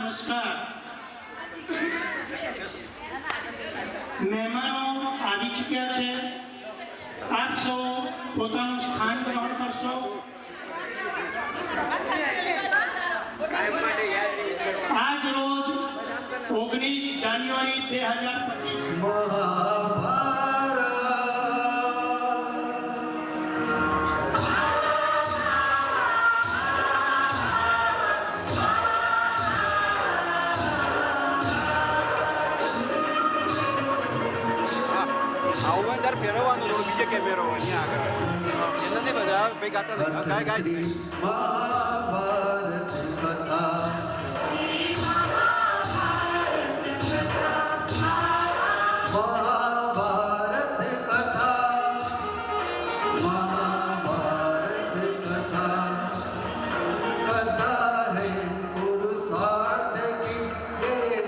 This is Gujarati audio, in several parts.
નમસ્કાર. મહેમાનો આવી ચૂક્યા છે. આપ સૌ પોતાનું સ્થાન ગ્રહણ કરશો. આજ રોજ 19 જાન્યુઆરી 2025 ફેરવવાનું થોડું બીજે કેમેરો અહીંયા આગળ એના નહીં બધા ભેગા હતા ગાય મહાભારત કથા મહાભારત કથા कथा है पुरुषार्थ की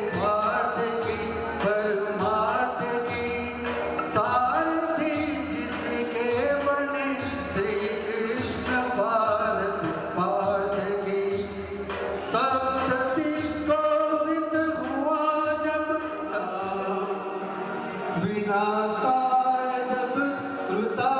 स्वार्थ की परमार्थ की सारथी जिसके बने श्री कृष्ण भारत पार्थ की सप्तति को सिद्ध हुआ जब विनाशाय तब कृता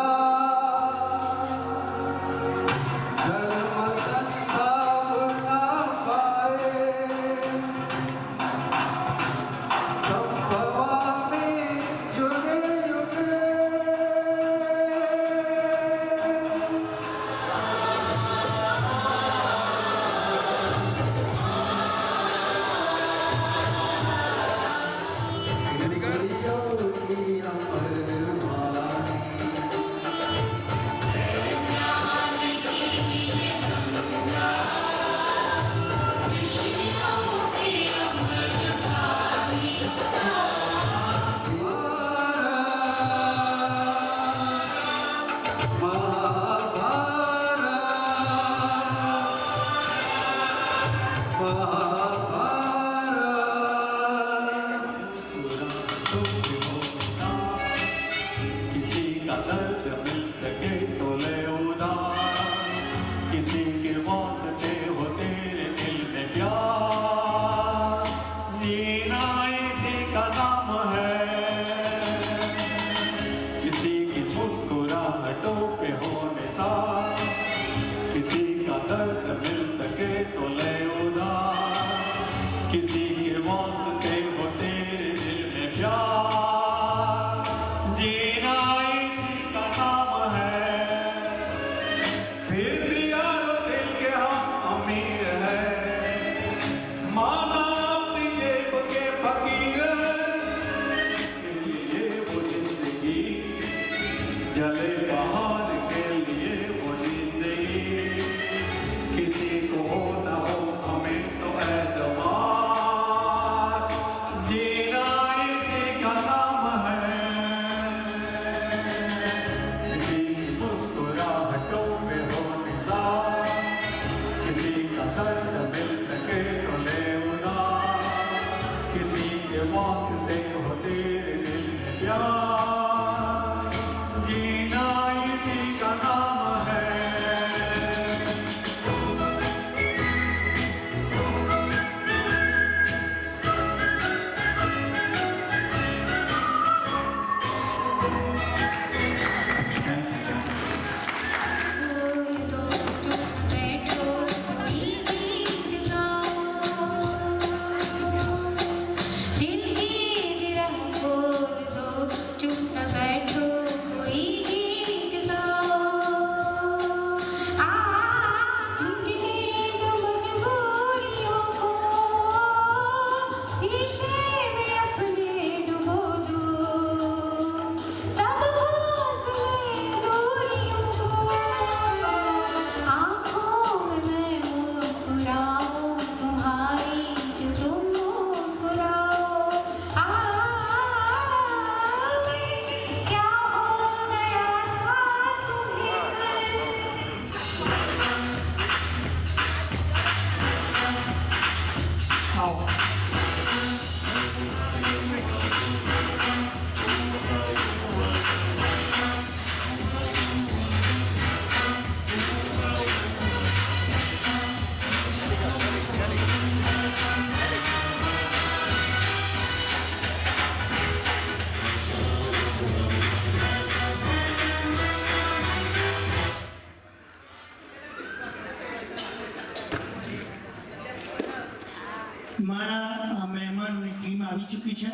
મારા મહેમાનોની ટીમ આવી ચૂકી છે.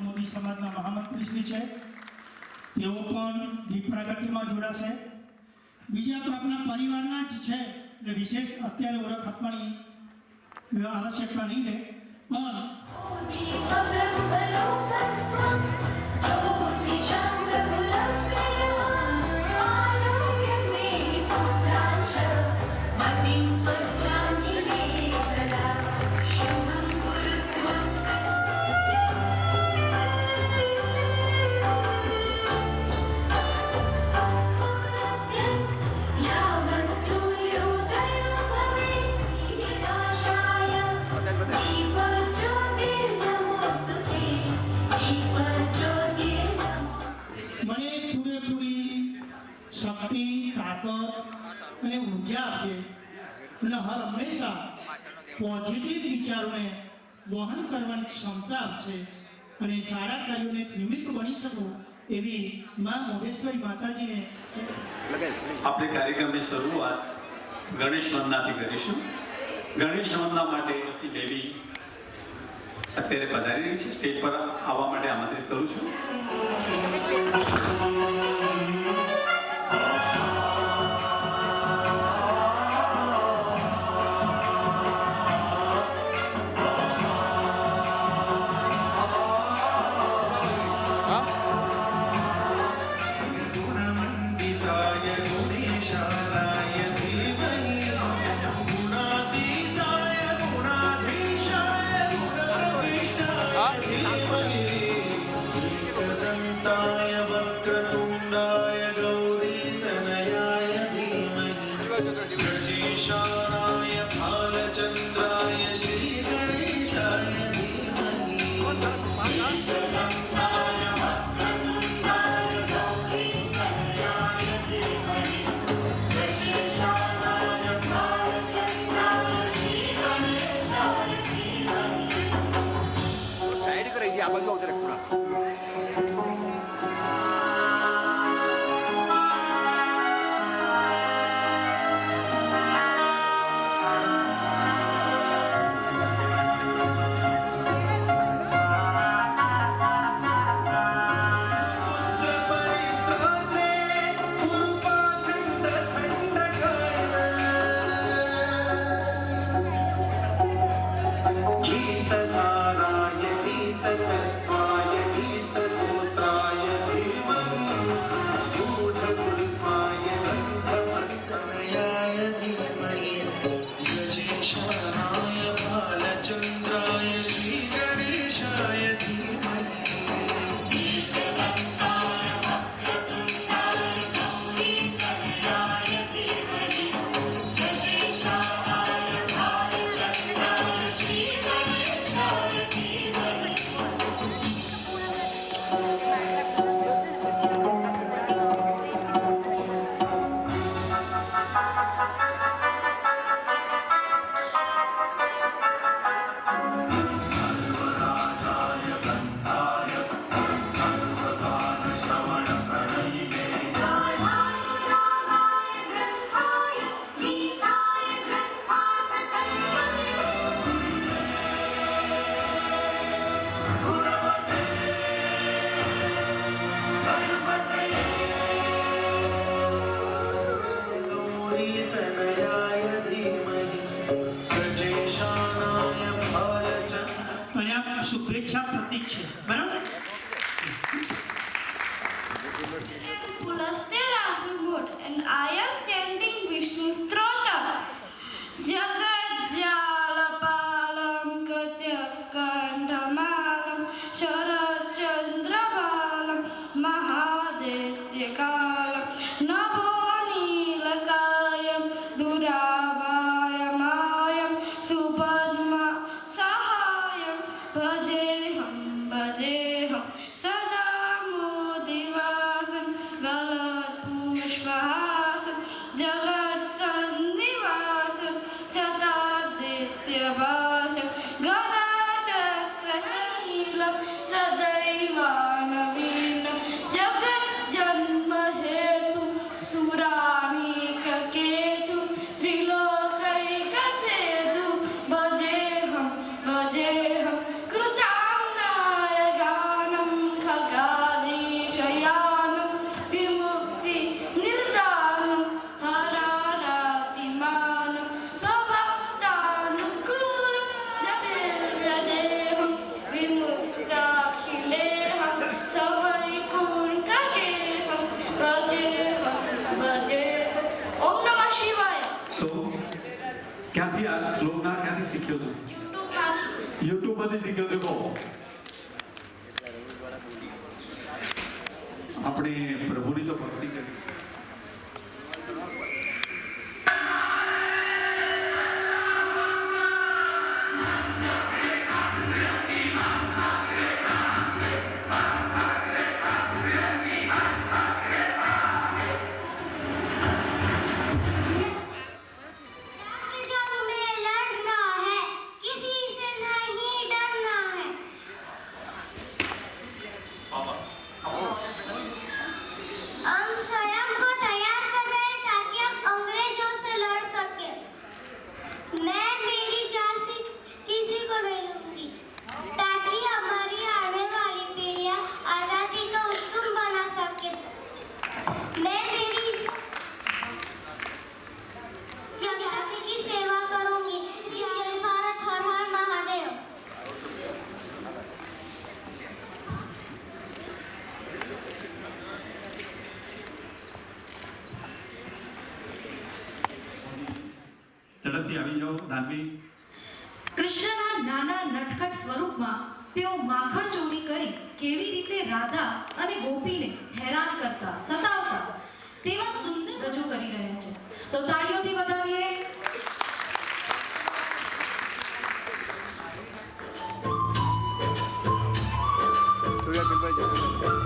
મોદી સમાજના મહામંત્રી શ્રી છે, તેઓ પણ દીપ પ્રાગટ્યમાં જોડાશે. બીજા તો આપણા પરિવારના જ છે એટલે વિશેષ અત્યારે ઓળખ આપવાની આવશ્યકતા નહીં રહે, પણ શક્તિ, તાકાત અને ઉર્જા આપજે અને હર હંમેશા પોઝિટિવ વિચારોને વહન કરવાની ક્ષમતા આપશે અને સારા કાર્યોને નિમિત્ત બની શકો એવી માં મોઢેશ્વરી માતાજીને. આપણે કાર્યક્રમની શરૂઆત ગણેશ વંદનાથી કરીશું. ગણેશ વંદના માટે પછી બેબી અત્યારે પધારી રહી છે. સ્ટેજ પર આવવા માટે આમંત્રિત કરું છું. શુભેચ્છા પ્રતીક છે, બરાબર? Pulaste Rahul Mode and I am chanting Vishnu Strota. Jagat Jalapalam Kachakandamalam Sharat Chandrabalam Mahadethyakalam Nabo Nilakayam Duravayamayam Supadma Sahayam Bhajeham Bhajeham Sada Mudivasam Galat Pushpahasam ક્યાંથી આ શ્લોકના ક્યાંથી શીખ્યો તું? યુટ્યુબ પરથી શીખ્યો તો કહો. આપણે પ્રભુની તો ભક્તિ કરી. जंग में लड़ना है, किसी से नहीं डरना है। हम स्वयं को तैयार कर रहे हैं ताकि हम अंग्रेजों से लड़ सके। मैं मेरी जान से किसी को नहीं लूंगी, ताकि हमारी आने वाली पीढ़ियां आजादी का उत्सव बना सके। मैं मेरी झांसी की सेवा करूंगी। जय भारत, हर हर महादेव। ઝડપથી આવી જાઓ ધાનવી. કૃષ્ણના નાના નટખટ સ્વરૂપમાં તેઓ માખણ ચોરી કરી કેવી રીતે રાધા અને ગોપીને હેરાન કરતા સતાવતા તેવા સુંદર રજૂ કરી રહ્યા છે. તો તાળીઓથી વધાવીએ. સૂર્યા બિલભાઈ જવું.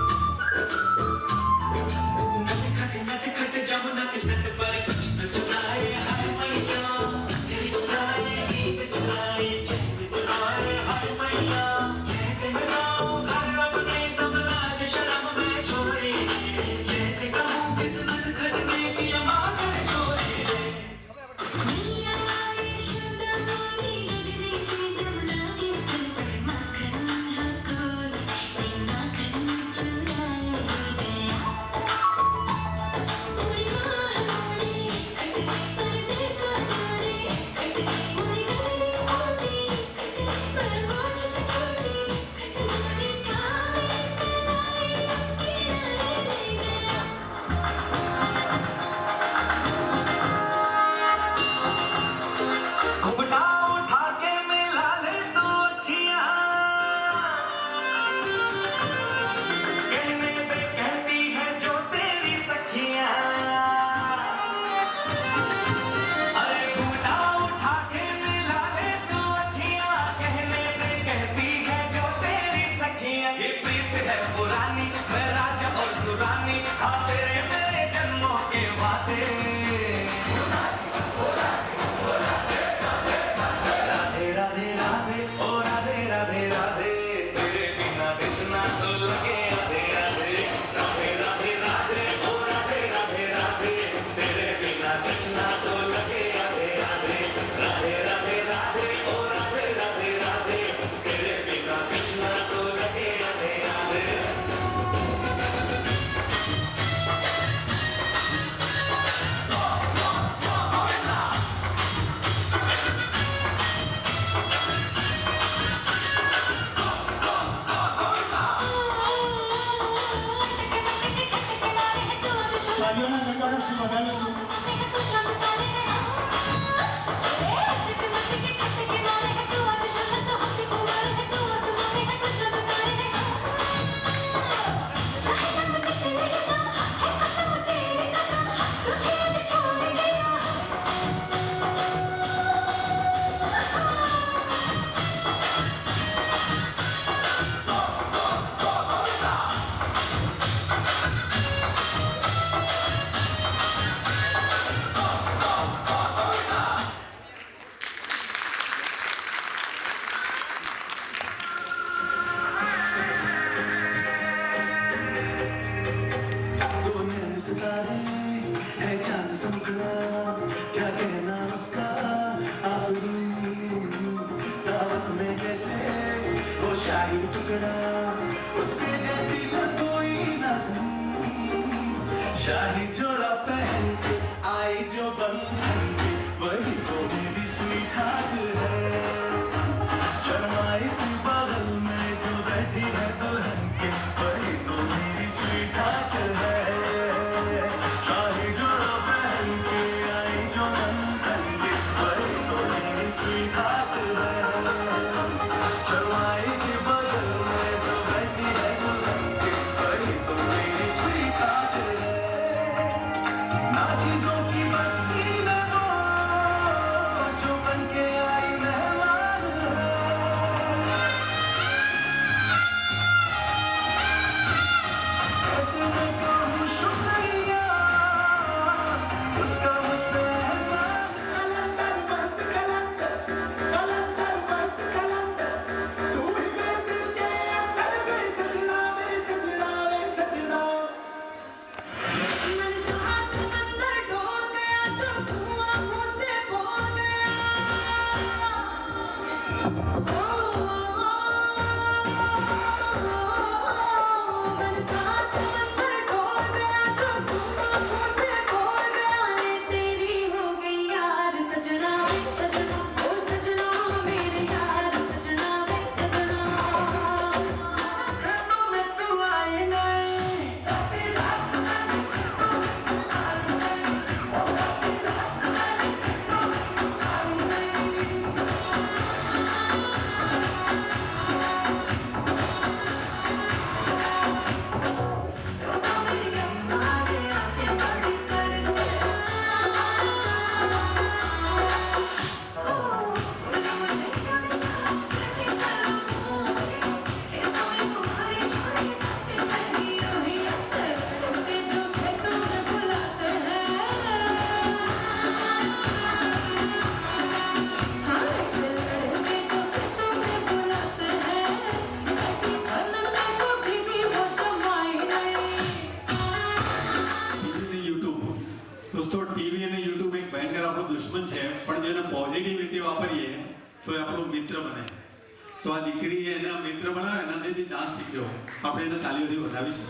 દુશ્મન છે, પણ જો એને પોઝિટિવ રીતે વાપરીએ તો એ આપણો મિત્ર બને. તો આ દીકરી એના મિત્ર બનાવે, એનાથી ડાન્સ શીખ્યો. આપણે એને તાલીઓથી વધાવીશું.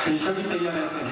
શીશો બી તૈયાર રહેશે.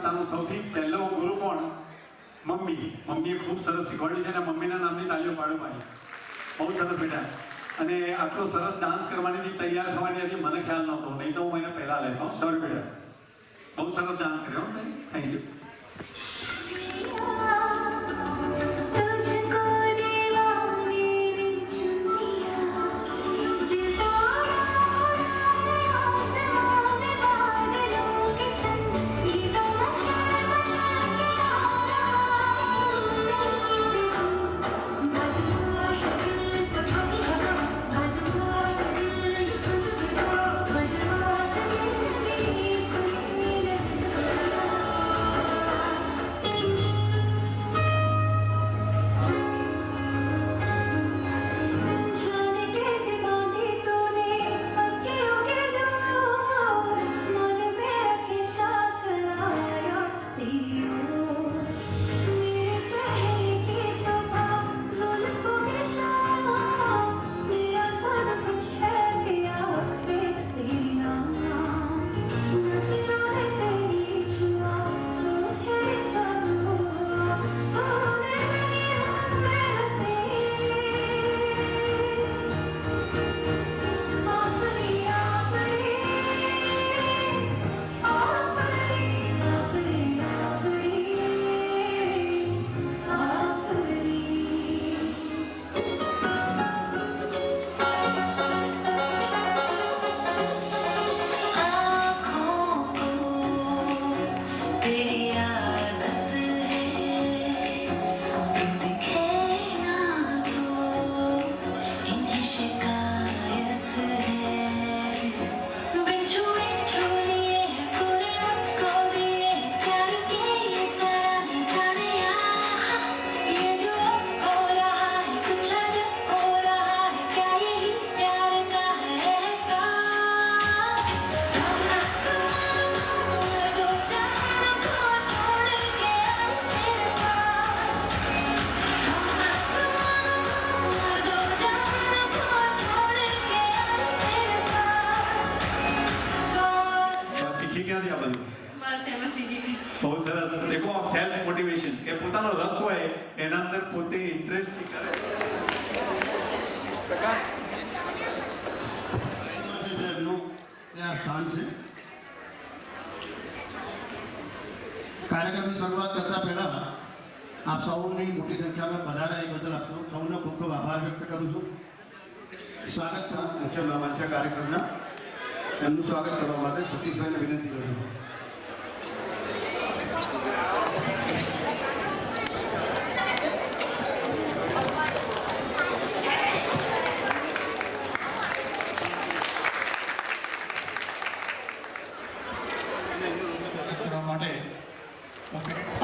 માતાનું સૌથી પહેલો ગુરુ કોણ? મમ્મી. મમ્મીએ ખૂબ સરસ શીખવાડ્યું છે અને મમ્મીના નામની તાળીઓ પાડો ભાઈ. બહુ સરસ બેટા. અને આટલો સરસ ડાન્સ કરવાની તૈયાર થવાની હતી મને ખ્યાલ નહોતો, નહીં તો હું એને પહેલા લેતો. સોરી બેટા, બહુ સરસ ડાન્સ કર્યો. Thank you. બહુ સરસ. દેખો સેલ્ફ મોટિવેશન કે પોતાનો રસ હોય એના અંદર પોતે ઇન્ટરેસ્ટ કરે. પ્રકાશ ત્યાં સ્થાન છે. કાર્યક્રમની શરૂઆત કરતા પહેલા આપ સૌની મોટી સંખ્યામાં પધાર્યા એ બદલ આપનો સૌનો ખૂબ ખૂબ આભાર વ્યક્ત કરું છું. સ્વાગત મુખ્ય મહેમાન છે કાર્યક્રમના, એમનું સ્વાગત કરવા માટે સતીશભાઈને વિનંતી કરું છું.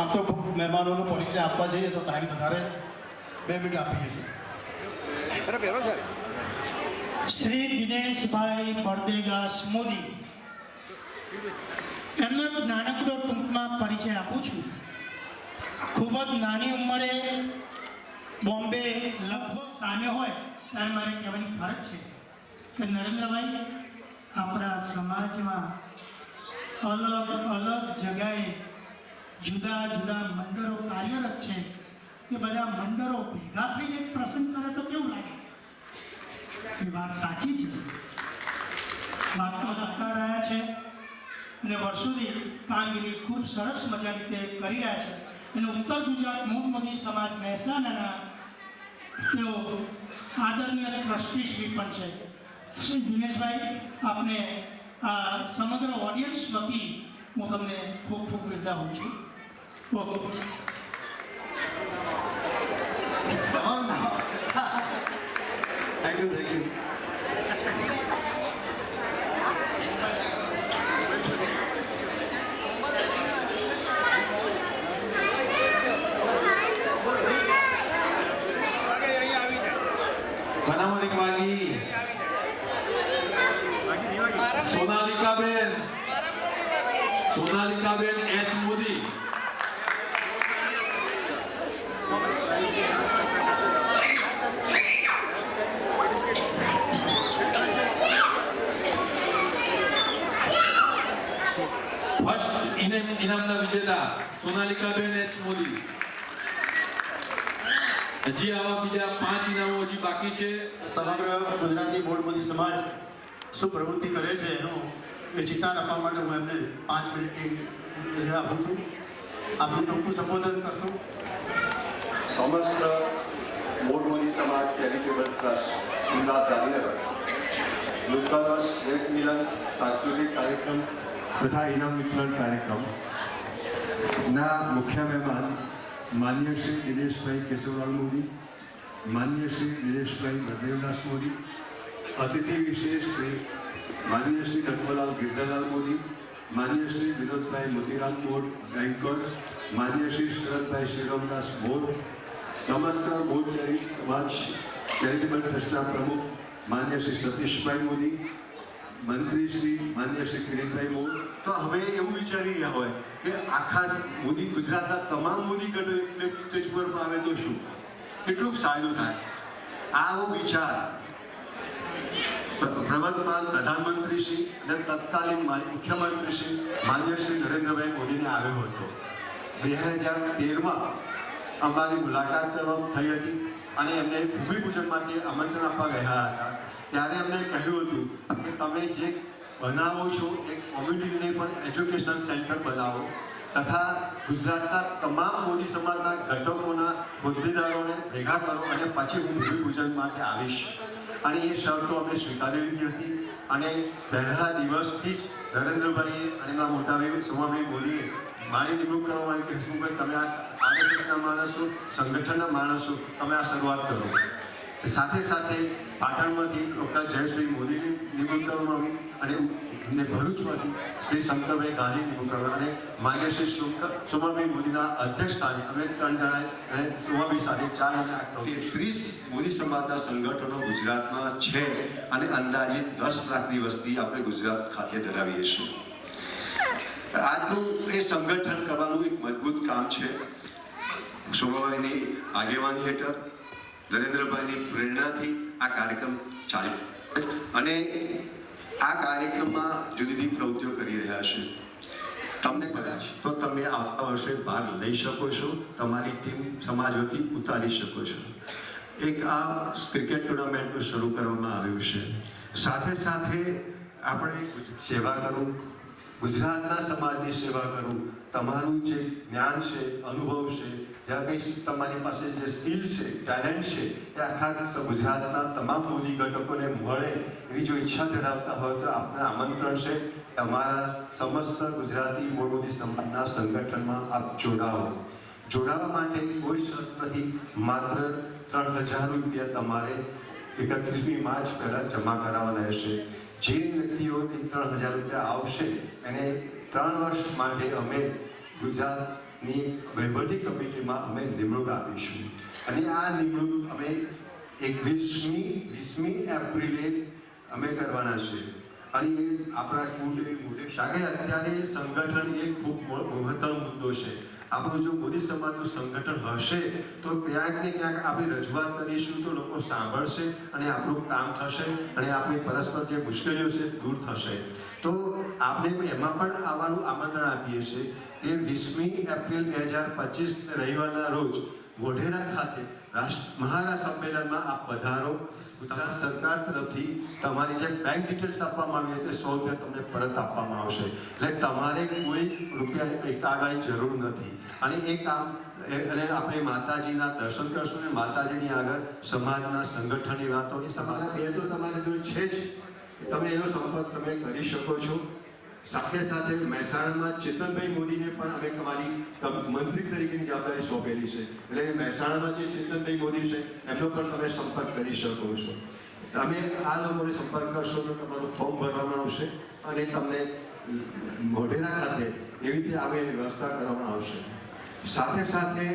આમ તો મહેમાનોનો પરિચય આપવા જઈએ તો ટાઈમ વધારે 2 મિનિટ આપીએ છીએ. શ્રી દિનેશભાઈ પરદેગાસ મોદી, એમનો નાનકડો ટૂંકમાં પરિચય આપું છું. ખૂબ જ નાની ઉંમરે બોમ્બે લગભગ સામે હોય ત્યારે મારે કહેવાની ફરજ છે કે નરેન્દ્રભાઈ આપણા સમાજમાં અલગ અલગ જગાએ જુદા જુદા મંડળો કાર્યરત છે. એ બધા મંડળો ભેગા થઈને એક પ્રસંગ કરે તો કેવું લાગે? એ વાત સાચી છે, વાતનો સત્કાર રહ્યા છે અને વર્ષોથી કામગીરી ખૂબ સરસ મજા રીતે કરી રહ્યા છે. અને ઉત્તર ગુજરાત મોદી સમાજ મહેસાણાના તેઓ આદરણીય ટ્રસ્ટીશ્રી પણ છે. શ્રી દિનેશભાઈ, આપને આ સમગ્ર ઓડિયન્સ વતી હું તમને ખૂબ ખૂબ બિરદાવું છું. Okay, thank you. બનાવવાની માગી સોનાલિકાબેન એચ મોદી. ફર્સ્ટ ઇનામના વિજેતા સોનાલિકાબેન એચ મોદી. હજી આવા બીજા 5 ઇનામો હજી બાકી છે. સમગ્ર ગુજરાતી મૂળ મોદી સમાજ શું પ્રવૃત્તિ કરે છે એનું એ ચિતાર આપવા માટે હું એમને 5 મિનિટની રજા આપું છું. આપનું ટૂંકું સંબોધન કરશું. સમસ્ત મૂળ મોદી સમાજ ચેરિટેબલ ટ્રસ્ટ અમદાવાદ ગાંધીનગર લુકારસ દેશ મિલન સાંસ્કૃતિક કાર્યક્રમ તથા ઇનામ વિતરણ કાર્યક્રમના મુખ્ય મહેમાન માન્ય શ્રી દિનેશભાઈ કેશવલાલ મોદી, માન્ય શ્રી દિનેશભાઈ બળદેવદાસ મોદી, અતિથિ વિશેષ શ્રી માન્ય શ્રી નટવરલાલ ગિરધરલાલ મોદી, માન્ય શ્રી વિનોદભાઈ મોતીરામ મોડ બેંકર, માન્ય શ્રી શરદભાઈ શ્રીરામદાસ મોડ, સમસ્ત મૂળ સમાજ ચેરિટેબલ ટ્રસ્ટના પ્રમુખ માન્ય શ્રી સતીશભાઈ મોદી, મંત્રી શ્રી માન્ય શ્રી કિરીટભાઈ મોડ. તો હવે એવું વિચારી રહ્યા હોય કે આખા મોદી ગુજરાતના તમામ મોદી ગણો એટલે સ્ટેજ પર આવે તો શું કેટલું સારું થાય. આવો વિચાર પ્રવર્તમાન પ્રધાનમંત્રી શ્રી અને તત્કાલીન મુખ્યમંત્રી શ્રી માન્ય શ્રી નરેન્દ્રભાઈ મોદીને આવ્યો હતો. 2013માં અમારી મુલાકાત થઈ હતી અને એમને ભૂમિપૂજન માટે આમંત્રણ આપવા ગયા હતા. ત્યારે એમને કહ્યું હતું કે તમે જે બનાવો છો એ કોમ્યુનિટીને પણ એજ્યુકેશનલ સેન્ટર બનાવો તથા ગુજરાતના તમામ મોદી સમાજના ઘટકોના હોદ્દેદારોને ભેગા કરો અને પછી હું ભૂમિપૂજન માટે આવીશ. અને એ શરતો અમે સ્વીકારી લીધી હતી અને પહેલા દિવસથી જ નરેન્દ્રભાઈએ અને એના મોટાભાઈ સોમાભાઈ મોદીએ મારી નિમણૂક કરવા માટે કીધું કે તમે આ આરએસએસના માણસો, સંગઠનના માણસો, તમે આ શરૂઆત કરો. સાથે સાથે પાટણમાંથી ડૉક્ટર જયેશભાઈ મોદીની નિમણૂક કરવામાં આવી અને ભરૂચમાંથી શ્રી શંકરભાઈ ગાંધી નિમણૂક કરવા અને માન્ય શ્રી સોમાભાઈ મોદીના અધ્યક્ષ સ્થાને અમે 3 જણાએ અને સોમાભાઈ સાથે 4 જણા 30 મોદી સમાજના સંગઠનો ગુજરાતમાં છે અને અંદાજિત 10 લાખની વસ્તી આપણે ગુજરાત ખાતે ધરાવીએ છીએ. આજનું એ સંગઠન કરવાનું એક મજબૂત કામ છે. સોમાભાઈની આગેવાની હેઠળ નરેન્દ્રભાઈની પ્રેરણાથી આ કાર્યક્રમ ચાલ્યો અને આ કાર્યક્રમમાં જુદી જુદી પ્રવૃત્તિઓ કરી રહ્યા છે. તમને કદાચ તો તમે આવતા વર્ષે ભાગ લઈ શકો છો, તમારી ટીમ સમાજ વતી ઉતારી શકો છો. એક આ ક્રિકેટ ટુર્નામેન્ટ શરૂ કરવામાં આવ્યું છે. સાથે સાથે આપણે સેવા કરવું, ગુજરાતના સમાજની સેવા કરવું, તમારું જે જ્ઞાન છે, અનુભવ છે, યા કંઈ તમારી પાસે જે સ્કિલ છે, ટેલેન્ટ છે એ આખા ગુજરાતના તમામ મોદી ઘટકોને મળે એવી જો ઈચ્છા ધરાવતા હોય તો આપને આમંત્રણ છે અમારા સમસ્ત ગુજરાતી મોદી સમાજના સંગઠનમાં આપ જોડાવો. જોડાવા માટે કોઈ શરત નથી. માત્ર 3000 રૂપિયા તમારે 31મી માર્ચ પહેલાં જમા કરાવવાના રહેશે. જે વ્યક્તિઓને 3000 રૂપિયા આવશે એને 3 વર્ષ માટે અમે ગુજરાતની વહીવટી કમિટીમાં અમે નિમણૂક આપીશું અને આ નિમણૂક અમે 20મી એપ્રિલે અમે કરવાના છે. અને એ આપણા મોટે શાકે અત્યારે સંગઠન એક ખૂબ મહત્વનો મુદ્દો છે. આપણું જો મોદી સમાજનું સંગઠન હશે તો ક્યાંક ને ક્યાંક આપણે રજૂઆત કરીશું તો લોકો સાંભળશે અને આપણું કામ થશે અને આપણી પરસ્પર જે મુશ્કેલીઓ છે દૂર થશે. તો આપણે એમાં પણ આવવાનું આમંત્રણ આપીએ છીએ. એ 20મી એપ્રિલ 2025 રવિવારના રોજ મોઢેરા ખાતે મહારા સંમેલનમાં આપ પધારો. ગુજરાત સરકાર તરફથી તમારી જે બેંક ડિટેલ્સ આપવામાં આવી છે 100 રૂપિયા તમને પરત આપવામાં આવશે. એટલે તમારે કોઈ રૂપિયાની પૈસાની જરૂર નથી. અને એ કામ અને આપણે માતાજીના દર્શન કરશું ને માતાજીની આગળ સમાજના સંગઠનની વાતોની સમાજના બે તો તમારે જો છે જ તમે એનો સંપર્ક તમે કરી શકો છો. સાથે સાથે મહેસાણામાં ચેતનભાઈ મોદીને પણ અમે તમારી મંત્રી તરીકેની જવાબદારી સોંપેલી છે. એટલે મહેસાણામાં જે ચેતનભાઈ મોદી છે એમનો પણ તમે સંપર્ક કરી શકો છો. તમે આ લોકોને સંપર્ક કરશો તો તમારું ફોર્મ ભરવામાં આવશે અને તમને મોઢેરા ખાતે એવી રીતે આવે એની વ્યવસ્થા કરવામાં આવશે. સાથે સાથે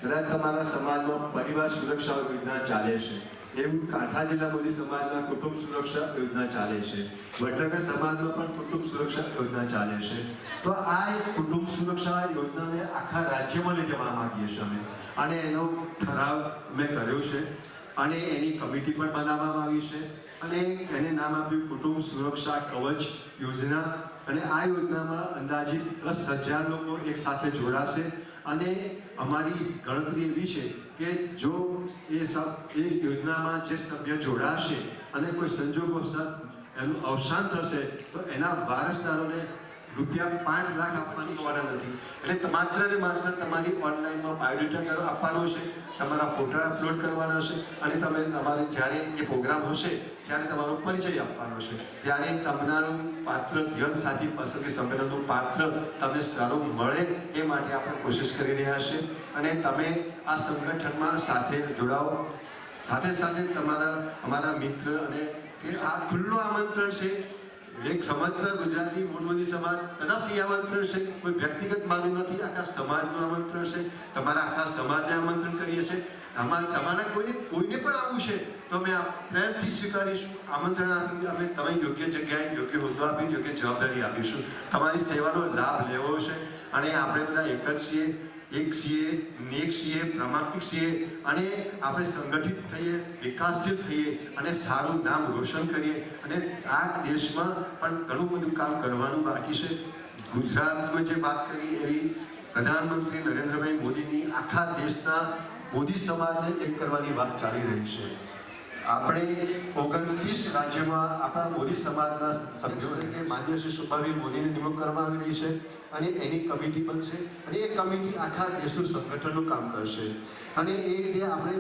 કદાચ તમારા સમાજમાં પરિવાર સુરક્ષા યોજના ચાલે છે એવું કાંઠા જિલ્લા મોદી સમાજમાં કુટુંબ સુરક્ષા યોજના ચાલે છે. વડનગર સમાજમાં પણ કુટુંબ સુરક્ષા યોજના ચાલે છે. તો આ એક કુટુંબ સુરક્ષા યોજનાને આખા રાજ્યમાં લઈ જવા માંગીએ છીએ અમે અને એનો ઠરાવ મેં કર્યો છે અને એની કમિટી પણ બનાવવામાં આવી છે અને એને નામ આપ્યું કુટુંબ સુરક્ષા કવચ યોજના. અને આ યોજનામાં અંદાજિત 10,000 લોકો એક સાથે જોડાશે. અને અમારી ગણતરી એવી છે કે જો એ યોજનામાં જે સભ્ય જોડાશે અને કોઈ સંજોગોસર એનું અવસાન થશે તો એના વારસદારોને રૂપિયા 5 લાખ આપવાની હોવાના નથી. એટલે માત્ર ને માત્ર તમારી ઓનલાઈનમાં બાયોડેટા આપવાનો છે, તમારા ફોટા અપલોડ કરવાના છે અને તમે તમારે જ્યારે એ પ્રોગ્રામ હશે ત્યારે તમારો પરિચય આપવાનો છે. ત્યારે તમારું પાત્ર જીવનસાથી પસંદગી સંમેલનનું પાત્ર તમને સારું મળે એ માટે આપણે કોશિશ કરી રહ્યા છે. અને તમે આ સંગઠનમાં સાથે જોડાઓ. સાથે સાથે અમારા મિત્ર અને આ ખુલ્લું આમંત્રણ છે. એક સમગ્ર ગુજરાતી મૂળમોદી સમાજ તરફથી આમંત્રણ છે. કોઈ વ્યક્તિગત મારું નથી, આખા સમાજનું આમંત્રણ છે. તમારા આખા સમાજને આમંત્રણ કરીએ છીએ. તમારા કોઈને પણ આવવું છે તો અમે પ્રેમથી સ્વીકારીશું. આમંત્રણ આપી અમે તમે યોગ્ય જગ્યાએ યોગ્ય હોદ્દો આપી યોગ્ય જવાબદારી આપીશું. તમારી સેવાનો લાભ લેવો છે. અને આપણે બધા એક જ છીએ, એક છીએ, નેક છીએ, પ્રામાણિક છીએ. અને આપણે સંગઠિત થઈએ, વિકાસશીલ થઈએ અને સારું નામ રોશન કરીએ. અને આ દેશમાં પણ ઘણું બધું કામ કરવાનું બાકી છે. ગુજરાતમાં જે વાત કરી એવી પ્રધાનમંત્રી નરેન્દ્રભાઈ મોદીની આખા દેશના મોદી સમાજને એક કરવાની વાત ચાલી રહી છે. આપણે 29 રાજ્યોમાં આપણા મોદી સમાજના સભ્યો એટલે માન્ય શ્રી સુભાભાઈ મોદીની નિમણૂક કરવામાં આવી રહી છે. અને એની કમિટી બનશે અને એ કમિટી આખા દેશનું સંગઠનનું કામ કરશે. અને એ રીતે આપણે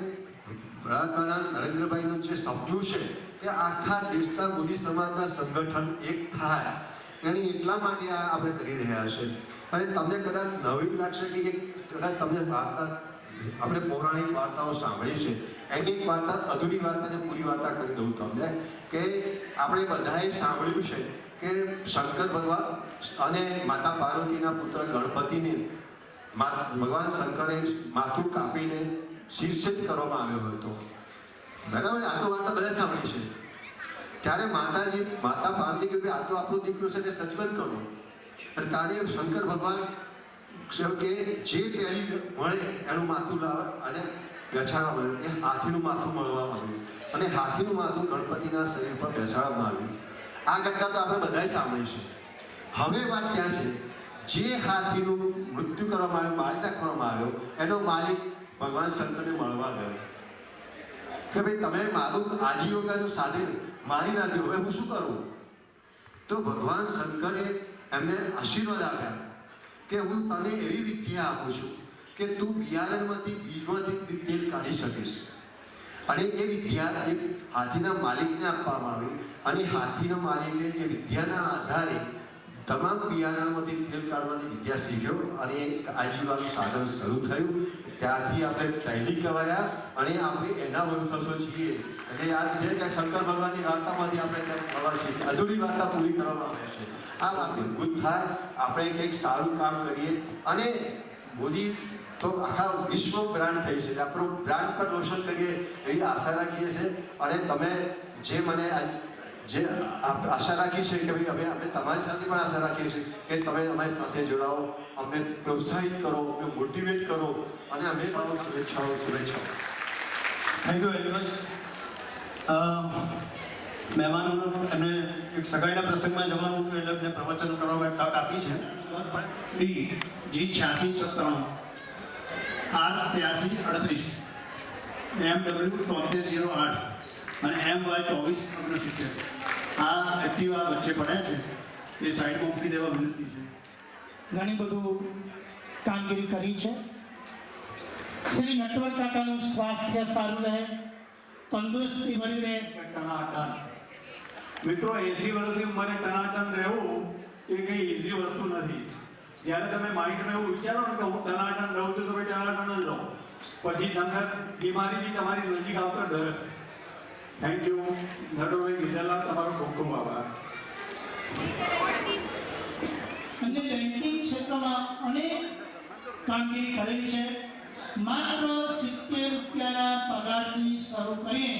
વડાપ્રધાન નરેન્દ્રભાઈનું જે સપનું છે કે આખા દેશના મોદી સમાજના સંગઠન એક થાય એની એટલા માટે આ આપણે કરી રહ્યા છે. અને તમને કદાચ નવીન લાગશે કે કદાચ તમને વાર્તા આપણે પૌરાણિક વાર્તાઓ સાંભળી છે. એની એક વાર્તા અધૂરી વાર્તાને પૂરી વાર્તા કરી દઉં તમને કે આપણે બધાએ સાંભળ્યું છે કે શંકર ભગવાન અને માતા પાર્વતીના પુત્ર ગણપતિને ભગવાન શંકરે માથું કાપીને શિરચ્છેદ કરવામાં આવ્યો હતો. બરાબર, આ તો વાર્તા બધા સાંભળી છે. ત્યારે માતા પાર્વતી કહ્યું આ તો આપણો દીકરો છે એટલે સચવન કરો. અને ત્યારે શંકર ભગવાન કે જે પહેલી મળે એનું માથું લાવે અને બેસાડવામાં આવ્યું. એ હાથીનું માથું મળવામાં આવ્યું અને હાથીનું માથું ગણપતિના શરીર પર બેસાડવામાં આવ્યું. આ ઘટના તો આપણે બધાએ સાંભળી છે. હવે વાત ક્યાં છે? જે હાથીનું મૃત્યુ કરવામાં આવ્યું, મારી નાખવામાં આવ્યો, એનો માલિક ભગવાન શંકરને મળવા ગયો કે ભાઈ તમે મારું આજીવિકાનું સાધન મારી નાખ્યું, હવે હું શું કરું? તો ભગવાન શંકરે એમને આશીર્વાદ આપ્યા કે હું તને એવી વિદ્યા આપું છું કે તું બિયારણમાંથી બીજમાંથી તેલ કાઢી શકીશ. અને એ વિદ્યા એ હાથીના માલિકને આપવામાં આવી. અને હાથીના માલિકે એ વિદ્યાના આધારે તમામ બિયારણમાંથી તેલ કાઢવાની વિદ્યા શીખ્યો અને આજીવિકાનું સાધન શરૂ થયું. ત્યારથી આપણે તૈલી કહેવાયા અને આપણે એના વંશજો છીએ. એટલે યાદ છે કે શંકર ભગવાનની વાર્તામાંથી આપણે ખબર છે અધૂરી વાર્તા પૂરી કરવામાં આવે છે. આ વાત મજબૂત થાય, આપણે કંઈક સારું કામ કરીએ. અને મોદી તો આખા વિશ્વ બ્રાન્ડ થઈ છે. આપણું બ્રાન્ડ પણ રોશન કરીએ એવી આશા રાખીએ છીએ. અને તમે જે મને જે આશા રાખી છે કે ભાઈ અમે તમારી સાથે પણ આશા રાખીએ છીએ કે તમે અમારી સાથે જોડાઓ, અમને પ્રોત્સાહિત કરો, અમને મોટિવેટ કરો અને અમે પણ શુભેચ્છાઓ. Thank you very much. મહેમાનો એમને એક સગાઈના પ્રસંગમાં જવાનું એટલે એમને પ્રવચન કરવા માટે તક આપી છે. ડી G8697 R8338 MW 7308 અને MY 2469 આ એક્ટિવા વચ્ચે પડ્યા છે એ સાઈડમાં મૂકી દેવા વિનંતી છે. ઘણી બધું કામગીરી કરી છે. શ્રી નટવર કાકાનું સ્વાસ્થ્ય સારું રહે, તંદુરસ્તી મળી રહે. ટનાટન મિત્રો, 80 વર્ષની ઉંમરે ટનાટન રહેવું એ કંઈ ઇઝી વસ્તુ નથી. જ્યારે તમે માઇન્ડમાં એવું વિચારો ને કે હું ટનાટન રહું છું તો ભાઈ ટનાટન જ રહો, પછી તમને બીમારી બી તમારી નજીક આવતો ડર. થેન્ક યુ નટુભાઈ ગીધેલા, તમારો ખૂબ ખૂબ આભાર. અને બેન્કિંગ ક્ષેત્રમાં અનેક કામગીરી કરેલી છે. માત્ર 70 રૂપિયાના પગારથી શરૂ કરીને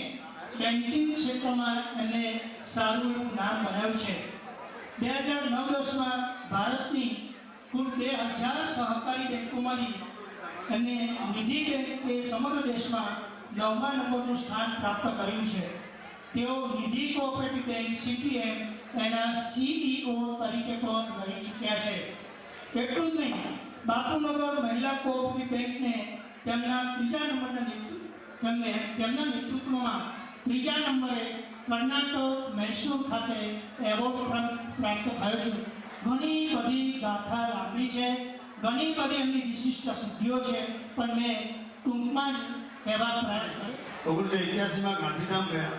બેન્કિંગ ક્ષેત્રમાં એમને સારું એવું નામ બનાવ્યું છે. 2009-10માં ભારતની કુલ 2000 સહકારી બેંકોમાંથી એમને નિધિ બેંકે સમગ્ર દેશમાં 9મા નંબરનું સ્થાન પ્રાપ્ત કર્યું છે. તેઓ નિધિ કોઓપરેટિવ બેંક CTM એના CEO તરીકે પણ રહી ચૂક્યા છે. એટલું જ નહીં, બાપુનગર મહિલા કોઓપરેટિવ બેંકને તેમના નેતૃત્વમાં 3જા નંબરે કર્ણાટક મૈસૂર ખાતે એવોર્ડ પ્રાપ્ત થયો છે. ઘણી બધી ગાથા લાંબી છે, ઘણી બધી એમની વિશિષ્ટ સિદ્ધિઓ છે, પણ મેં ટૂંકમાં જ કહેવા પ્રયાસ કર્યો. 1981માં ગાંધીધામ ગયા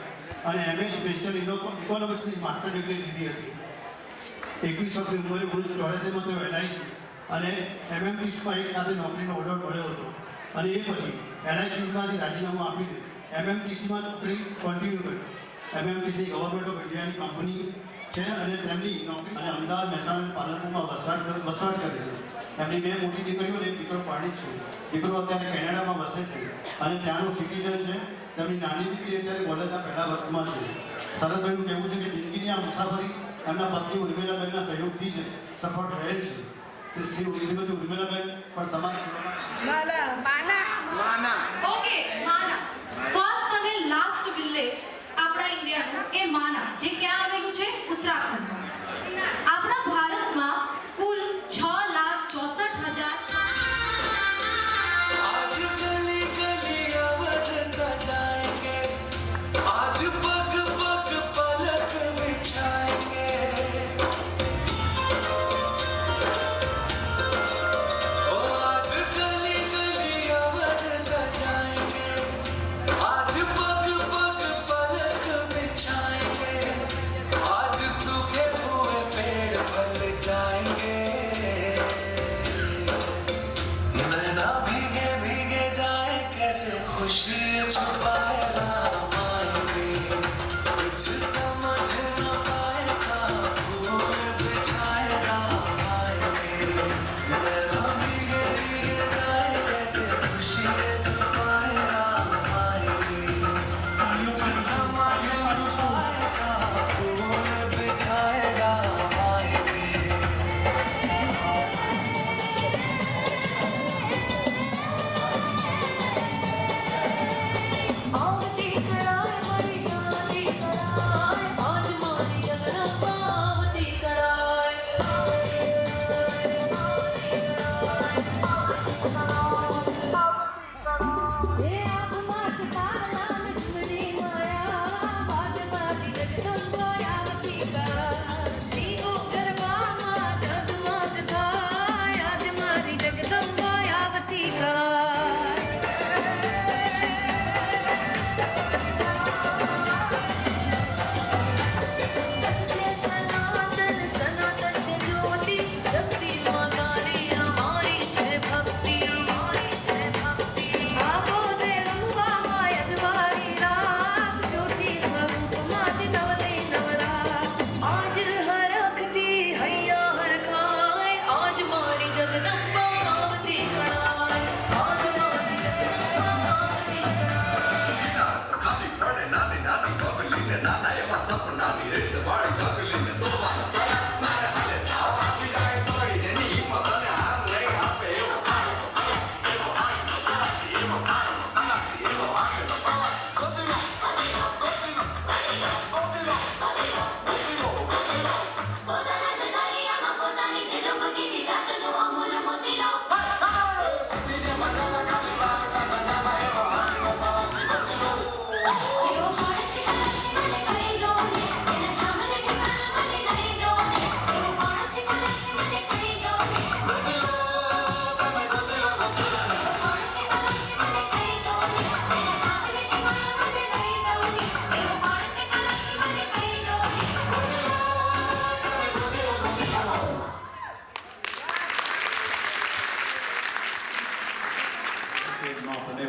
અને MA સ્પેશિયલ ઇકોનોમિક્સની માસ્ટર ડિગ્રી લીધી હતી. 21 વર્ષની ઉંમરે 1984માં તેઓ LIC અને MMTCમાં એક સાથે નોકરીનો ઓર્ડર મળ્યો હતો અને એ પછી LICમાંથી રાજીનામું આપીને MMTCમાં નોકરી કન્ટિન્યુ કરી. MMTC ગવર્મેન્ટ ઓફ ઇન્ડિયાની કંપની છે અને તેમની નોકરી અને અમદાવાદ, મહેસાણા, પાલનપુરમાં વસવાટ કરે છે. એમની 2 મોટી દીકરીઓ અને 1 દીકરો પાણી છે. દીકરો અત્યારે કેનેડામાં વસે છે અને ત્યાંનો સિટીઝન છે. તેમની નાની દીકરી અત્યારે કોલેજના 1લા વર્ષમાં છે. સરહદભાઈનું કહેવું છે કે જિંદગીની આ મુસાફરી એમના પત્ની ઉર્મિલાબેનના સહયોગથી જ સફળ થયેલ છે. તે શ્રીમતી ઉર્મિલાબેન પણ સમાજ ઓકે, માના ફર્સ્ટ અને લાસ્ટ વિલેજ આપણા ઇન્ડિયાનું એ માના, જે ક્યાં આવેલું છે? ઉત્તરાખંડમાં. આપણા ભારતમાં કુલ 6,64,000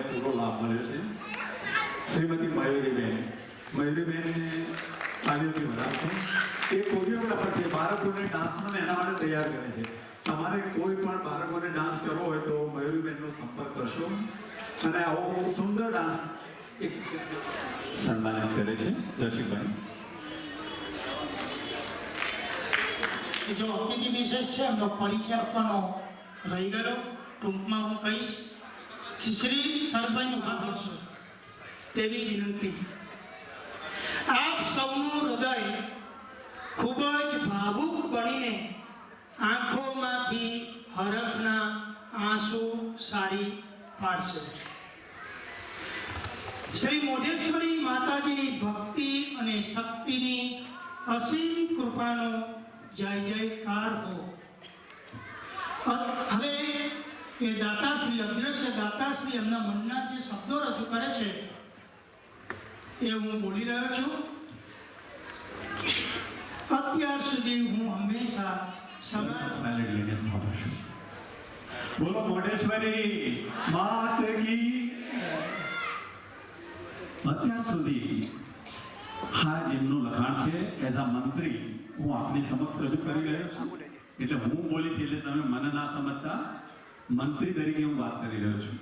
પૂરો લાભ મળ્યો છે. શ્રીમતી મયુરીબેનને આવ્યોથી વધારતો એ કોરિયોગ્રાફર છે, બાળકોને ડાન્સમાં એના માટે તૈયાર કરે છે. તમારે કોઈ પણ બાળકોને ડાન્સ કરવો હોય તો મયુરીબેનનો સંપર્ક કરશો અને આવો સુંદર ડાન્સ એક સન્માનિત કરે છે. જશીભાઈ જો અતિથિ વિશેષ છે એમનો પરિચય આપવાનો રહી ગયો. ટૂંકમાં હું કહીશ કે શ્રી સરભાઈનું હાથ હશો તેવી વિનંતી. આપ સૌનું હૃદય ખૂબ જ ભાવુક બનીને આંખોમાંથી હરખના આંસુ સારી પાડશે. શ્રી મોઢેશ્વરી માતાજીની ભક્તિ અને શક્તિની અસીમ કૃપાનો જય જયકાર હો. હવે એ દાતાશ્રી, અદ્રશ્ય દાતાશ્રી એમના મનના જે શબ્દો રજૂ કરે છે એ હું બોલી રહ્યો છું. અત્યાર સુધી હું હંમેશા બોલો મોઢેશ્વરી માત કી. અત્યાર સુધી હા જેમનું લખાણ છે એઝ અ મંત્રી હું આપની સમક્ષ રજૂ કરી રહ્યો છું. એટલે હું બોલીશ એટલે તમે મને ના સમજતા, મંત્રી તરીકે હું વાત કરી રહ્યો છું.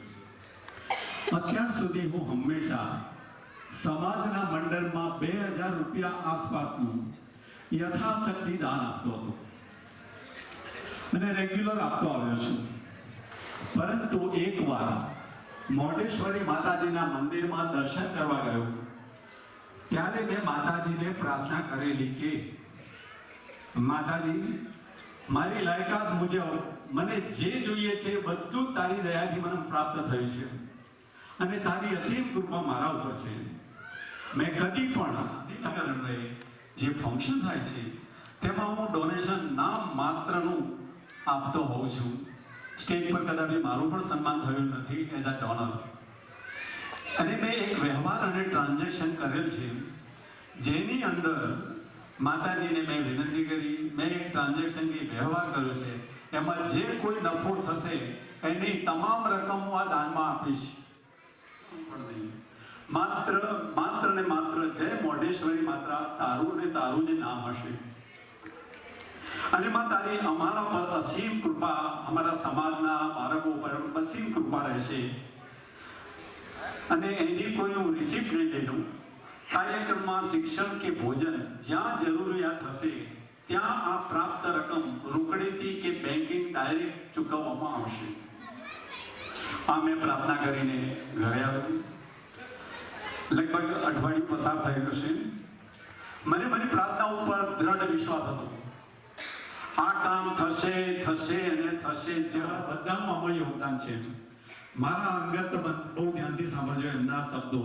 અત્યાર સુધી હું હંમેશા સમાજના મંડળમાં 2000 રૂપિયા આસપાસનું યથાશક્તિ દાન આપતો હતો અને રેગ્યુલર આપતો આવ્યો છું. પરંતુ એકવાર મોઢેશ્વરી માતાજીના મંદિરમાં દર્શન કરવા ગયો ત્યારે મેં માતાજીને પ્રાર્થના કરેલી કે માતાજી, મારી લાયકાત મુજબ મને જે જોઈએ છે બધું તારી દયાથી મને પ્રાપ્ત થયું છે અને તારી અસીમ કૃપા મારા ઉપર છે. મેં કદી પણ જે ફંક્શન થાય છે તેમાં હું ડોનેશન નામ માત્રનું આપતો હોઉં છું. સ્ટેજ પર કદાચ મારું પણ સન્માન થયું નથી એઝ અ ડોનર. અને મેં એક વ્યવહાર અને ટ્રાન્ઝેક્શન કરેલ છે જેની અંદર માતાજીને મેં વિનંતી કરી, મેં એક ટ્રાન્ઝેક્શન કે વ્યવહાર કર્યો છે એમાં જે કોઈ નફો થશે એની તમામ રકમ હું આ દાનમાં આપીશ. માત્ર ને માત્ર જય મોઢેશ્વરી માત્ર તારું ને તારું જે નામ હશે. અને માં તારી અમારા પર અસીમ કૃપા, અમારા સમાજના બાળકો પર અસીમ કૃપા રહેશે. અને એની કોઈ હું રિસિપ્ટ નહીં લઈ લઉં. કાર્યક્રમમાં શિક્ષણ કે ભોજન જ્યાં જરૂરિયાત હશે ત્યાં આ પ્રાપ્ત રકમ રોકડેથી કે બેન્કિંગ ડાયરેક્ટ ચૂકવવામાં આવશે. આ મેં પ્રાર્થના કરીને ઘરે આવ્યો. લગભગ અઠવાડિયું પસાર થઈ ગયું છે. મને પ્રાર્થના ઉપર દ્રઢ વિશ્વાસ હતો આ કામ થશે થશે અને થશે. જેવા બધાનું આમાં યોગદાન છે. મારા અંગત બહુ ધ્યાનથી સાંભળજો એમના શબ્દો.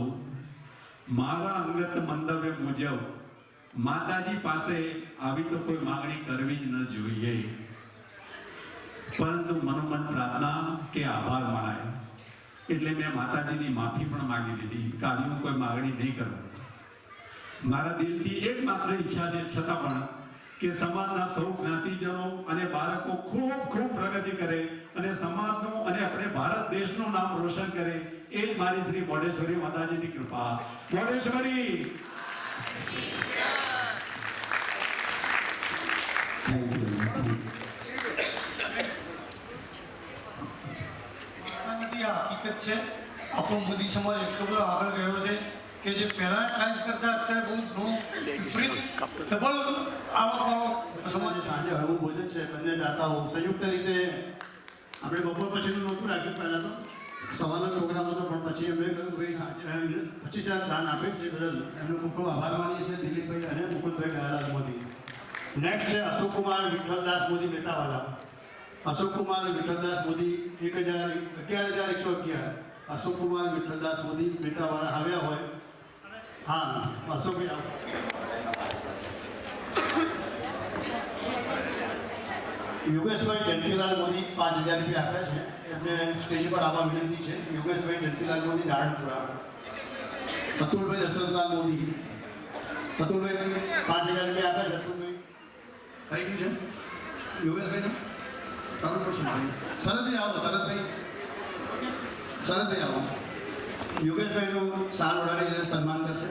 મારા અંગત મંતવ્ય મુજબ માતાજી પાસે આવી તો કોઈ માંગણી કરવી જ ન જોઈએ, પરંતુ મનોમન પ્રાર્થના કે આભાર માનાય. એટલે મેં માતાજીની માફી પણ માંગી લીધી કે આવી હું કોઈ માંગણી નહીં કરું. મારા દિલથી એકમાત્ર ઈચ્છા છે છતાં પણ કે સમાજના સૌ જ્ઞાતિજનો અને બાળકો ખૂબ ખૂબ પ્રગતિ કરે અને સમાજનું અને આપણે ભારત દેશનું નામ રોશન કરે. એ જ મારી શ્રી મોઢેશ્વરી માતાજીની કૃપા. મોઢેશ્વરી હકીકત છે. આપણો મોદી સમાજ એટલો બધો આગળ ગયો છે કે જે પહેલા કાંઈ કરતા અત્યારે બહુ ડબલ આવકવાળો સમાજ. સાંજે હળવું ભોજન છે, બંને દાતાઓ સંયુક્ત રીતે આપણે બપોર પછીનું નહોતું રાખ્યું. પહેલાં તો સવારનો પ્રોગ્રામ હતો પણ પછી એમણે કહ્યું ભાઈ સાંજે 25,000 દાન આપે છે બદલ એમનો ખૂબ ખૂબ આભાર માનીએ છીએ દિલીપભાઈ અને મુકુંદભાઈ દયાલાલ મોદી. નેક્સ્ટ છે અશોકકુમાર વિઠ્ઠલદાસ મોદી મહેતાવાલા. અશોકકુમાર વિઠ્ઠલદાસ મોદી 11,111. અશોકકુમાર વિઠ્ઠલદાસ મોદી મહેતાવાળા આવ્યા હોય. હા, અશોકભાઈ આવો. યોગેશભાઈ જયંતિલાલ મોદી 5,000 રૂપિયા આપ્યા છે. એમને સ્ટેજ પર આવવા વિનંતી છે. યોગેશભાઈ જયંતિલાલ મોદી દાણપુરા. અતુલભાઈ દશરથલાલ મોદી. અતુલભાઈ 5,000 રૂપિયા આપ્યા છે. અતુલભાઈ થઈ ગયું છે. યોગેશભાઈ કરવું પડશે. શરદભાઈ આવો. શરદભાઈ આવો. યોગેશભાઈનું સાલ ઓઢાડીને સન્માન કરશે.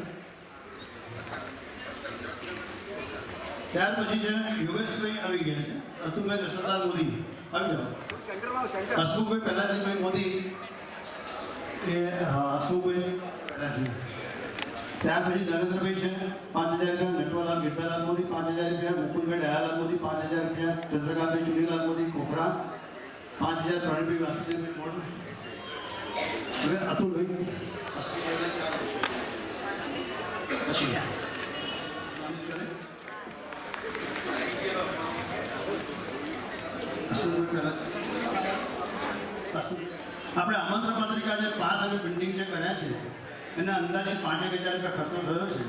ત્યાર પછી છે યોગેશભાઈ આવી ગયા છે. અતુલભાઈ દશરથલાલ મોદી આવી જાઓ. હસમુખભાઈ પહેલાજીભાઈ મોદી એ હસમુખભાઈ પહેલાજી. ત્યાર પછી નરેન્દ્રભાઈ છે 5,000 રૂપિયા. નટવરલાલ ગીતાલાલ મોદી 5,000 રૂપિયા. મુકુંદભાઈ દયાલાલ મોદી 5,000 રૂપિયા. ચંદ્રકાંતભાઈ ચુનીલાલ મોદી કોપરા 5,000. પ્રવીણભાઈ વાસુદેવભાઈ મોડ. હવે અતુલભાઈ પછી આપણે આમંત્રણ પત્રિકા જે પાસ અને પ્રિન્ટિંગ જે કર્યા છે એના અંદાજે 5,000 રૂપિયા ખર્ચો થયો છે.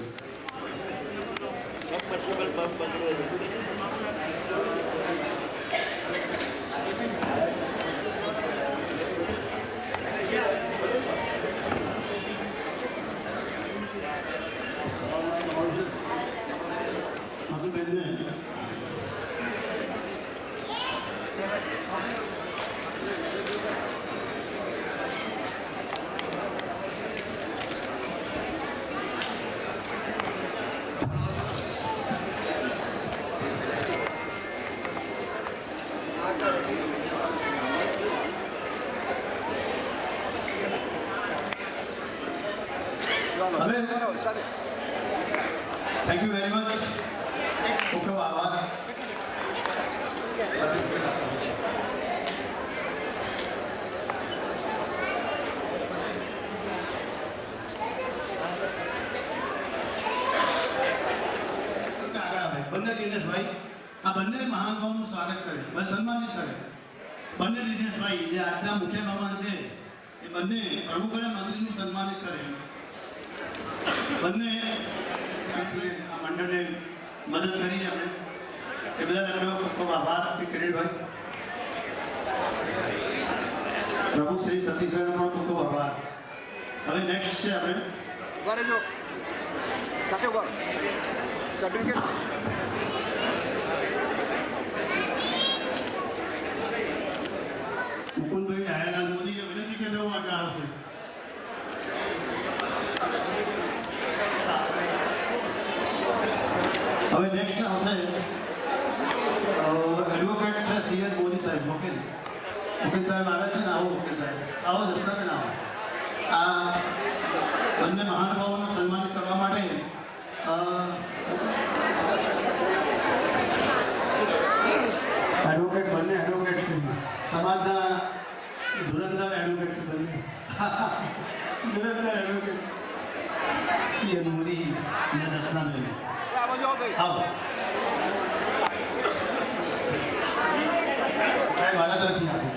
Thank you very much. ખૂબ ખૂબ આભાર. બંને દિનેશભાઈ આ બંને મહાનુભાવોનું સ્વાગત કરે, સન્માનિત કરે. બંને દિનેશભાઈ જે આજના મુખ્ય મહેમાન છે એ બંને પ્રમુખ અને મંત્રીનું સન્માનિત કરે. બંને આ મંડળને મદદ કરી આપણે એ બદલ એમનો ખૂબ ખૂબ આભાર. શ્રી કિરીટભાઈ, પ્રમુખ શ્રી સતીશભાઈનો પણ ખૂબ ખૂબ આભાર. હવે નેક્સ્ટ છે આપણે મુકુંદભાઈ ડાયાલાલ મોદીને વિનંતી કે તેઓ આગળ આવશે. હવે નેક્સ્ટ આવશે એડવોકેટ છે સીએન મોદી સાહેબ. વકીલ સાહેબ આવે છે ને. આવો વકીલ સાહેબ, આવો દસ્તાવેજ આવો. આ બંને મહાનુભાવોને સન્માનિત કરવા માટે એડવોકેટ બંને એડવોકેટ છે, સમાજના ધુરંધર એડવોકેટ છે બંને. ધુરંધર એડવોકેટ સીએન મોદી અને દર્શનાબેન આવો. મારા તરફથી આપો.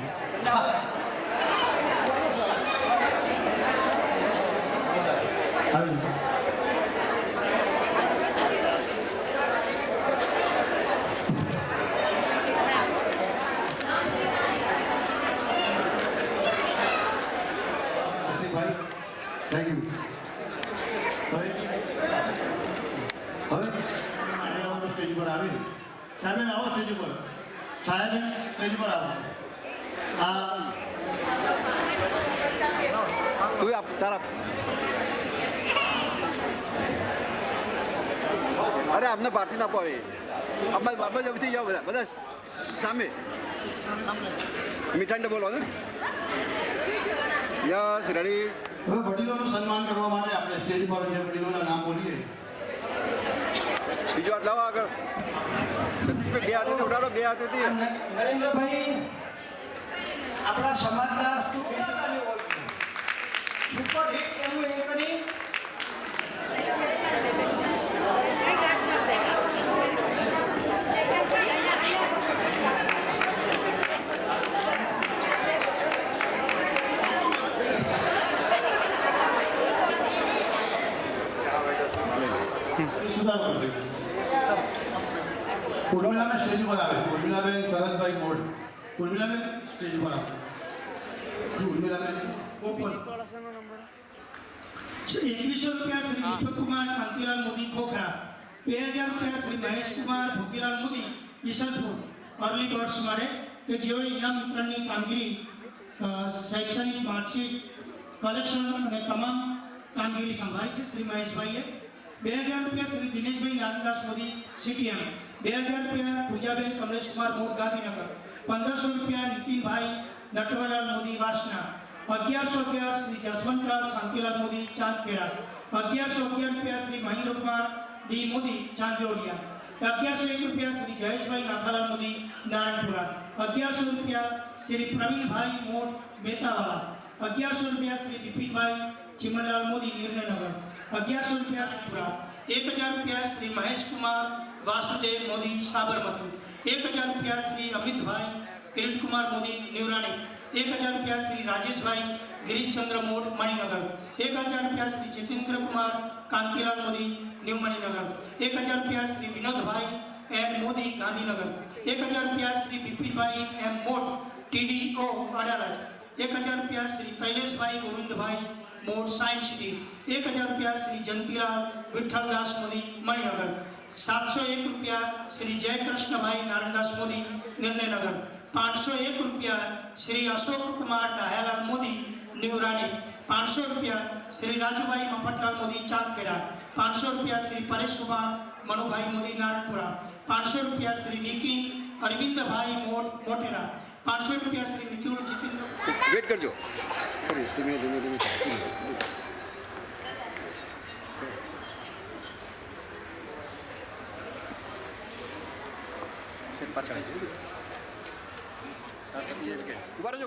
Thank you. હવે સ્ટેજ પર આવે સાહેબ, આવો સ્ટેજ ઉપર. સાહેબ સ્ટેજ પર આવો. તું આપ તારા. અરે અમને પાર્ટી ના પાવે. અમારી બાબા જબથી જાઓ બધા બધા સામે મીઠાઈને બોલો ને. Yes ready. હવે વડીલોનું સન્માન કરવા માટે આપણે સ્ટેજ પર જે વડીલોના નામ બોલીએ. બીજો હાથ લાવો આગળ. સતીશભાઈ બે હાથેથી ઉડાડો, બે હાથેથી. નરેન્દ્રભાઈ આપણા સમાજના સુપર હિટ એનું એન્કરિંગ ઉર્મિલાબેન સ્ટેજ ઉપર આવે. ઉર્મિલાબેન શરદભાઈ મોડ. ઉર્મિલાબેન સ્ટેજ ઉપર આવે. ઉર્મિલાબેન ઓપન. 2100 રૂપિયા શ્રી દીપક કુમાર કાંતિલાલ મોદી ખોખરા, 2000 રૂપિયા શ્રી મહેશ કુમાર ભોગીલાલ મોદી ઈસરપુર અર્લી બર્ડ્સ માટે કે જેઓ ઇનામ વિતરણની કામગીરી, શૈક્ષણિક માર્કશીટ કલેક્શન અને તમામ કામગીરી સંભાળી છે શ્રી મહેશભાઈએ. 2000 રૂપિયા શ્રી દિનેશભાઈ નાનદાસ મોદી સીટીએમ, 2000 રૂપિયા પૂજાબેન કમલેશકુમાર મોડ ગાંધીનગર, 1500 રૂપિયા નીતિનભાઈ નટવરલાલ મોદી વાસના, 1100 રૂપિયા શ્રી જસવંતલાલ શાંતિલાલ મોદી ચાંદખેડા, 1111 રૂપિયા શ્રી મહેન્દ્રકુમાર ડી મોદી ચાંદલોડિયા, 1101 રૂપિયા શ્રી જયેશભાઈ નાથાલાલ મોદી નારાયણપુરા, 1100 રૂપિયા શ્રી પ્રવીણભાઈ મોડ મહેતાવાલા, 1100 રૂપિયા શ્રી બિપિનભાઈ ચિમનલાલ મોદી નિર્ણયનગર, 1100 રૂપિયા સુપરા, 1000 રૂપિયા શ્રી મહેશ કુમાર વાસુદેવ મોદી સાબરમતી, 1000 રૂપિયા શ્રી અમિતભાઈ किरीट कुमार मोदी न्यू रानी। 1000 रुपया श्री राजेश भाई गिरीश चंद्र मोड मणिनगर। 1000 रुपया श्री जितेंद्र कुमार कांतिलाल मोदी न्यू मणिनगर। 1000 रुपया श्री विनोद भाई एन मोदी गांधीनगर। 1000 रुपया श्री विपिन भाई एम मोड TDO अडालज। 1000 रुपया श्री कैलेश भाई गोविंद भाई मोड साइंस सिटी। 1000 रुपया श्री जंतीलाल विठ्ठलदास मोदी मणिनगर। 701 रुपया श्री जयकृष्ण भाई नारायणदास मोदी निर्णय नगर। 501 रुपया श्री अशोक कुमार डायालाल मोदी न्यू रानी। 500 रुपया श्री राजूभाई मफतलाल मोदी चांदखेड़ा। 500 रुपया श्री परेश कुमार मनुभाई मोदी नारायणपुरा। 500 रुपया श्री विकिन अरविंद भाई मोड मोटेरा। 500 रुपया श्री मितुल जितेंद्र। वेट करजो धीमे धीमे धीमे પાછળ ઉભા રહેજો